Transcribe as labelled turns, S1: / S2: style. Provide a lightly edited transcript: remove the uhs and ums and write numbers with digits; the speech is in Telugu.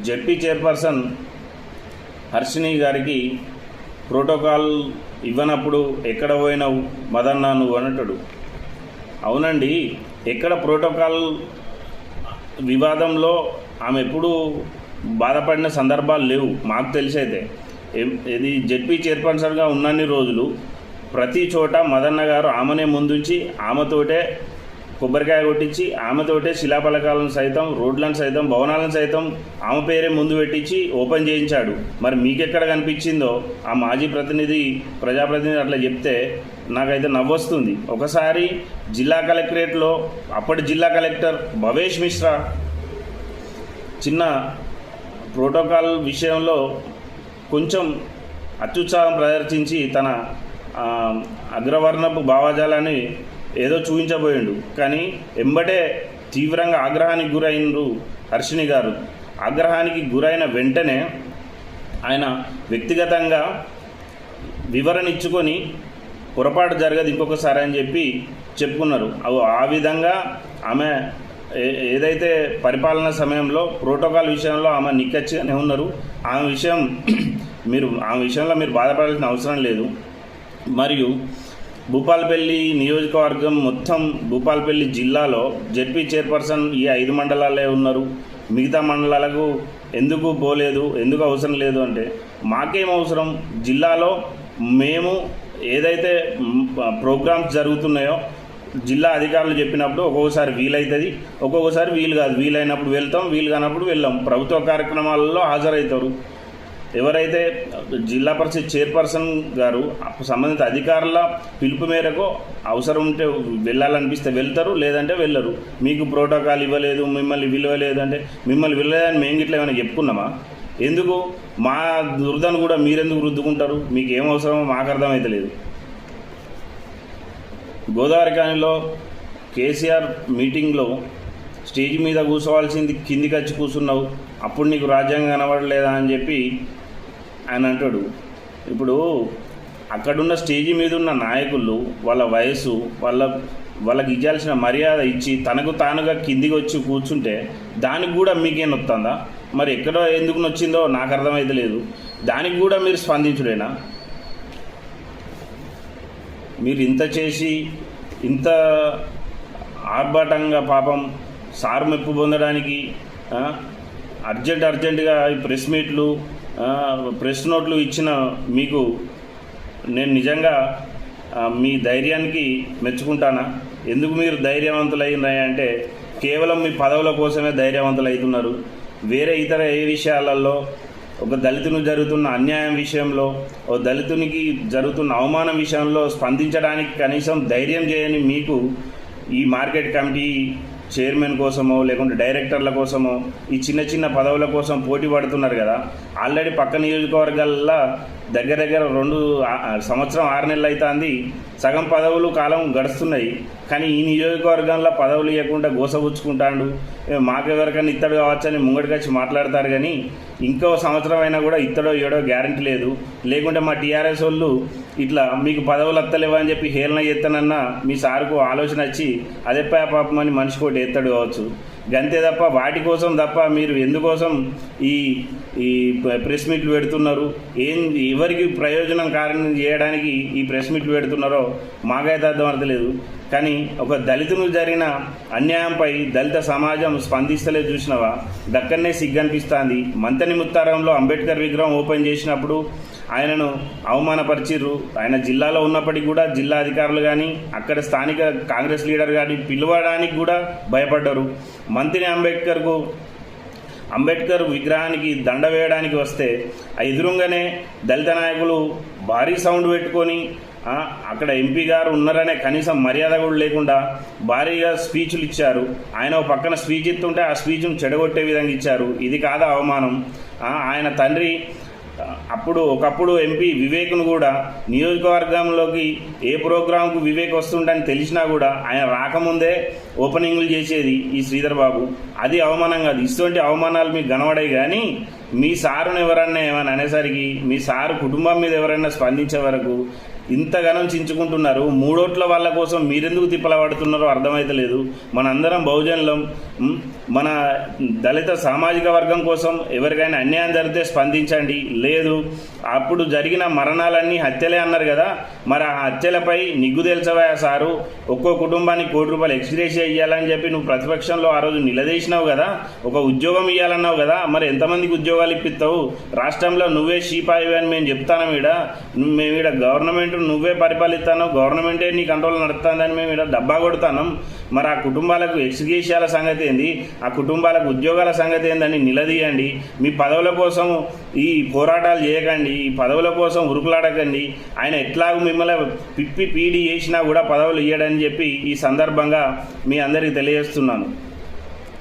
S1: జెడ్పీ చైర్పర్సన్ హర్షిని గారికి ప్రోటోకాల్ ఇవ్వనప్పుడు ఎక్కడ పోయినావు మదన్న నువ్వు అన్నట్టు. అవునండి, ఎక్కడ ప్రోటోకాల్ వివాదంలో ఆమె ఎప్పుడూ బాధపడిన సందర్భాలు లేవు మాకు తెలిసైతే. ఇది జెడ్పీ చైర్పర్సన్గా ఉన్నన్ని రోజులు ప్రతి చోట మదన్న గారు ఆమెనే ముందుంచి ఆమెతోటే కొబ్బరికాయ కొట్టించి ఆమెతోటే శిలాఫలకాలను సైతం, రోడ్లను సైతం, భవనాలను సైతం ఆమె పేరే ముందు పెట్టించి ఓపెన్ చేయించాడు. మరి మీకెక్కడ కనిపించిందో ఆ మాజీ ప్రజాప్రతినిధి అట్లా చెప్తే నాకైతే నవ్వొస్తుంది. ఒకసారి జిల్లా కలెక్టరేట్లో అప్పటి జిల్లా కలెక్టర్ భవేష్ మిశ్రా చిన్న ప్రోటోకాల్ విషయంలో కొంచెం అత్యుత్సాహం ప్రదర్శించి తన అగ్రవర్ణపు భావజాలాన్ని ఏదో చూపించబోయిండు. కానీ ఎంబటే తీవ్రంగా ఆగ్రహానికి గురైనరు హర్షిని గారు. ఆగ్రహానికి గురైన వెంటనే ఆయన వ్యక్తిగతంగా వివరణ ఇచ్చుకొని పొరపాటు జరగదు ఇంకొకసారి అని చెప్పి చెప్పుకున్నారు. ఆ విధంగా ఆమె ఏదైతే పరిపాలన సమయంలో ప్రోటోకాల్ విషయంలో ఆమె నిక్కచ్చిగానే ఉన్నారు. ఆమె విషయంలో మీరు బాధపడాల్సిన అవసరం లేదు. మరియు భూపాలపల్లి నియోజకవర్గం మొత్తం భూపాలపల్లి జిల్లాలో జెడ్పీ చైర్పర్సన్ ఈ 5 మండలాలే ఉన్నారు. మిగతా మండలాలకు ఎందుకు పోలేదు, ఎందుకు అవసరం లేదు అంటే మాకేం అవసరం. జిల్లాలో మేము ఏదైతే ప్రోగ్రామ్స్ జరుగుతున్నాయో జిల్లా అధికారులు చెప్పినప్పుడు ఒక్కొక్కసారి వీలవుతుంది, ఒక్కొక్కసారి వీలు కాదు. వీలైనప్పుడు వెళ్తాం, వీలు కానప్పుడు వెళ్ళాం. ప్రభుత్వ కార్యక్రమాలలో హాజరవుతారు. ఎవరైతే జిల్లా పరిషత్ చైర్పర్సన్ గారు సంబంధిత అధికారుల పిలుపు మేరకు అవసరం ఉంటే వెళ్ళాలనిపిస్తే వెళ్తారు, లేదంటే వెళ్ళరు. మీకు ప్రోటోకాల్ ఇవ్వలేదు, మిమ్మల్ని విలువలేదు అంటే మిమ్మల్ని విలువలేదని మేము గిట్లా ఏమైనా చెప్పుకున్నామా? ఎందుకు మా దురదను కూడా మీరెందుకు రుద్దుకుంటారు? మీకు ఏం అవసరమో మాకు అర్థమైతే లేదు. గోదావరి కాలనీలో కేసీఆర్ మీటింగ్లో స్టేజ్ మీద కూర్చోవాల్సింది కిందికి వచ్చి కూర్చున్నావు, అప్పుడు నీకు రాజ్యాంగం కనబడలేదా అని చెప్పి ఆయన అంటాడు. ఇప్పుడు అక్కడున్న స్టేజీ మీద ఉన్న నాయకులు వాళ్ళ వయసు వాళ్ళకి ఇవ్వాల్సిన మర్యాద ఇచ్చి తనకు తానుగా కిందికి వచ్చి కూర్చుంటే దానికి కూడా మీకేం నొత్తుందా? మరి ఎక్కడో ఎందుకు నొచ్చిందో నాకు అర్థమైతే లేదు. దానికి కూడా మీరు స్పందించుడేనా? మీరు ఇంత చేసి ఇంత ఆర్భాటంగా పాపం సార్ మెప్పు పొందడానికి అర్జెంటుగా ఈ ప్రెస్ మీట్లు, ప్రెస్ నోట్లు ఇచ్చిన మీకు నేను నిజంగా మీ ధైర్యానికి మెచ్చుకుంటానా? ఎందుకు మీరు ధైర్యవంతులైనాయంటే కేవలం మీ పదవుల కోసమే ధైర్యవంతులు అవుతున్నారు. వేరే ఇతర ఏ విషయాలలో ఒక దళితునికి జరుగుతున్న అన్యాయం విషయంలో, ఓ దళితునికి జరుగుతున్న అవమానం విషయంలో స్పందించడానికి కనీసం ధైర్యం చేయని మీకు ఈ మార్కెట్ కమిటీ చైర్మన్ కోసమో లేకుంటే డైరెక్టర్ల కోసమో ఈ చిన్న చిన్న పదవుల కోసం పోటీ పడుతున్నారు కదా. ఆల్రెడీ పక్క నియోజకవర్గాల్లో దగ్గర 2 సంవత్సరం 6 నెలలు అవుతుంది, సగం పదవులు కాలం గడుస్తున్నాయి. కానీ ఈ నియోజకవర్గంలో పదవులు ఇవ్వకుండా గోసపుచ్చుకుంటాడు. మాకెవరికైనా ఇత్తడు కావచ్చని ముంగడికి వచ్చి మాట్లాడతారు. కానీ ఇంకో సంవత్సరం అయినా కూడా ఇత్తడో ఏడో గ్యారంటీ లేదు. లేకుంటే మా టీఆర్ఎస్ వాళ్ళు ఇట్లా మీకు పదవులు వస్తలేవా అని చెప్పి హేళన చేస్తానన్నా మీ సార్కు ఆలోచన వచ్చి అదే పాపమని మనిషి కోటి ఎత్తాడు కావచ్చు. గంతే తప్ప వాటి కోసం తప్ప మీరు ఎందుకోసం ఈ ప్రెస్ మీట్లు పెడుతున్నారు? ఎవరికి ప్రయోజనం కారణం చేయడానికి ఈ ప్రెస్ మీట్లు పెడుతున్నారో మాకైతే అర్థమవుతలేదు. కానీ ఒక దళితులు జరిగిన అన్యాయంపై దళిత సమాజం స్పందిస్తలేదు చూసినావా? దక్కనే సిగ్గనిపిస్తుంది. మంతని ముత్తారంలో అంబేద్కర్ విగ్రహం ఓపెన్ చేసినప్పుడు ఆయనను అవమానపరిచిర్రు. ఆయన జిల్లాలో ఉన్నప్పటికీ కూడా జిల్లా అధికారులు కానీ అక్కడ స్థానిక కాంగ్రెస్ లీడర్ కానీ పిలవడానికి కూడా భయపడ్డారు. మంత్రి అంబేద్కర్ విగ్రహానికి దండ వేయడానికి వస్తే ఎదురుగానే దళిత నాయకులు భారీ సౌండ్ పెట్టుకొని అక్కడ ఎంపీ గారు ఉన్నారనే కనీసం మర్యాద కూడా లేకుండా భారీగా స్పీచ్లు ఇచ్చారు. ఆయన ఒక పక్కన స్పీచ్ ఇస్తుంటే ఆ స్పీచ్ను చెడగొట్టే విధంగా ఇచ్చారు. ఇది కాదా అవమానం? ఆయన తండ్రి ఒకప్పుడు ఎంపీ వివేక్ను కూడా నియోజకవర్గంలోకి ఏ ప్రోగ్రాంకు వివేక్ వస్తుండని తెలిసినా కూడా ఆయన రాకముందే ఓపెనింగ్లు చేసేది ఈ శ్రీధర్ బాబు. అది అవమానం కాదు. ఇటువంటి అవమానాలు మీకు కనబడాయి. కానీ మీ సారును ఎవరన్నా ఏమని అనేసరికి మీ సారు కుటుంబం మీద ఎవరైనా స్పందించే వరకు ఇంతగానం చించుకుంటున్నారు. 3 ఓట్ల వాళ్ళ కోసం మీరెందుకు తిప్పల పడుతున్నారో అర్థమైతలేదు. మనందరం బహుజనులం. మన దళిత సామాజిక వర్గం కోసం ఎవరికైనా అన్యాయం జరిగితే స్పందించండి. లేదు అప్పుడు జరిగిన మరణాలన్నీ హత్యలే అన్నారు కదా, మరి ఆ హత్యలపై నిగ్గు తేల్చవా సారు? ఒక్కో కుటుంబానికి ₹1,00,00,000 ఎక్స్గ్రేషియా ఇవ్వాలని చెప్పి నువ్వు ప్రతిపక్షంలో ఆ రోజు నిలదీసినావు కదా, ఒక ఉద్యోగం ఇవ్వాలన్నావు కదా, మరి ఎంతమందికి ఉద్యోగాలు ఇప్పిస్తావు? రాష్ట్రంలో నువ్వే షీపాయి అని మేము చెప్తాను. మేము ఈడ గవర్నమెంట్ నువ్వే పరిపాలిస్తాను, గవర్నమెంటే నీ కంట్రోల్ నడుస్తుందని మేము ఈడ డబ్బా కొడతాను. మరి ఆ కుటుంబాలకు ఎక్స్గ్రేషియాల సంగతి ఏంది, ఆ కుటుంబాలకు ఉద్యోగాల సంగతి ఏందని నిలదీయండి. మీ పదవుల కోసం ఈ పోరాటాలు చేయకండి, ఈ పదవుల కోసం ఉరుకులాడకండి. ఆయన ఎట్లాగూ మిమ్మల్ని పిప్పి పీడి చేసినా కూడా పదవులు ఇయ్యడని చెప్పి ఈ సందర్భంగా మీ అందరికీ తెలియజేస్తున్నాను.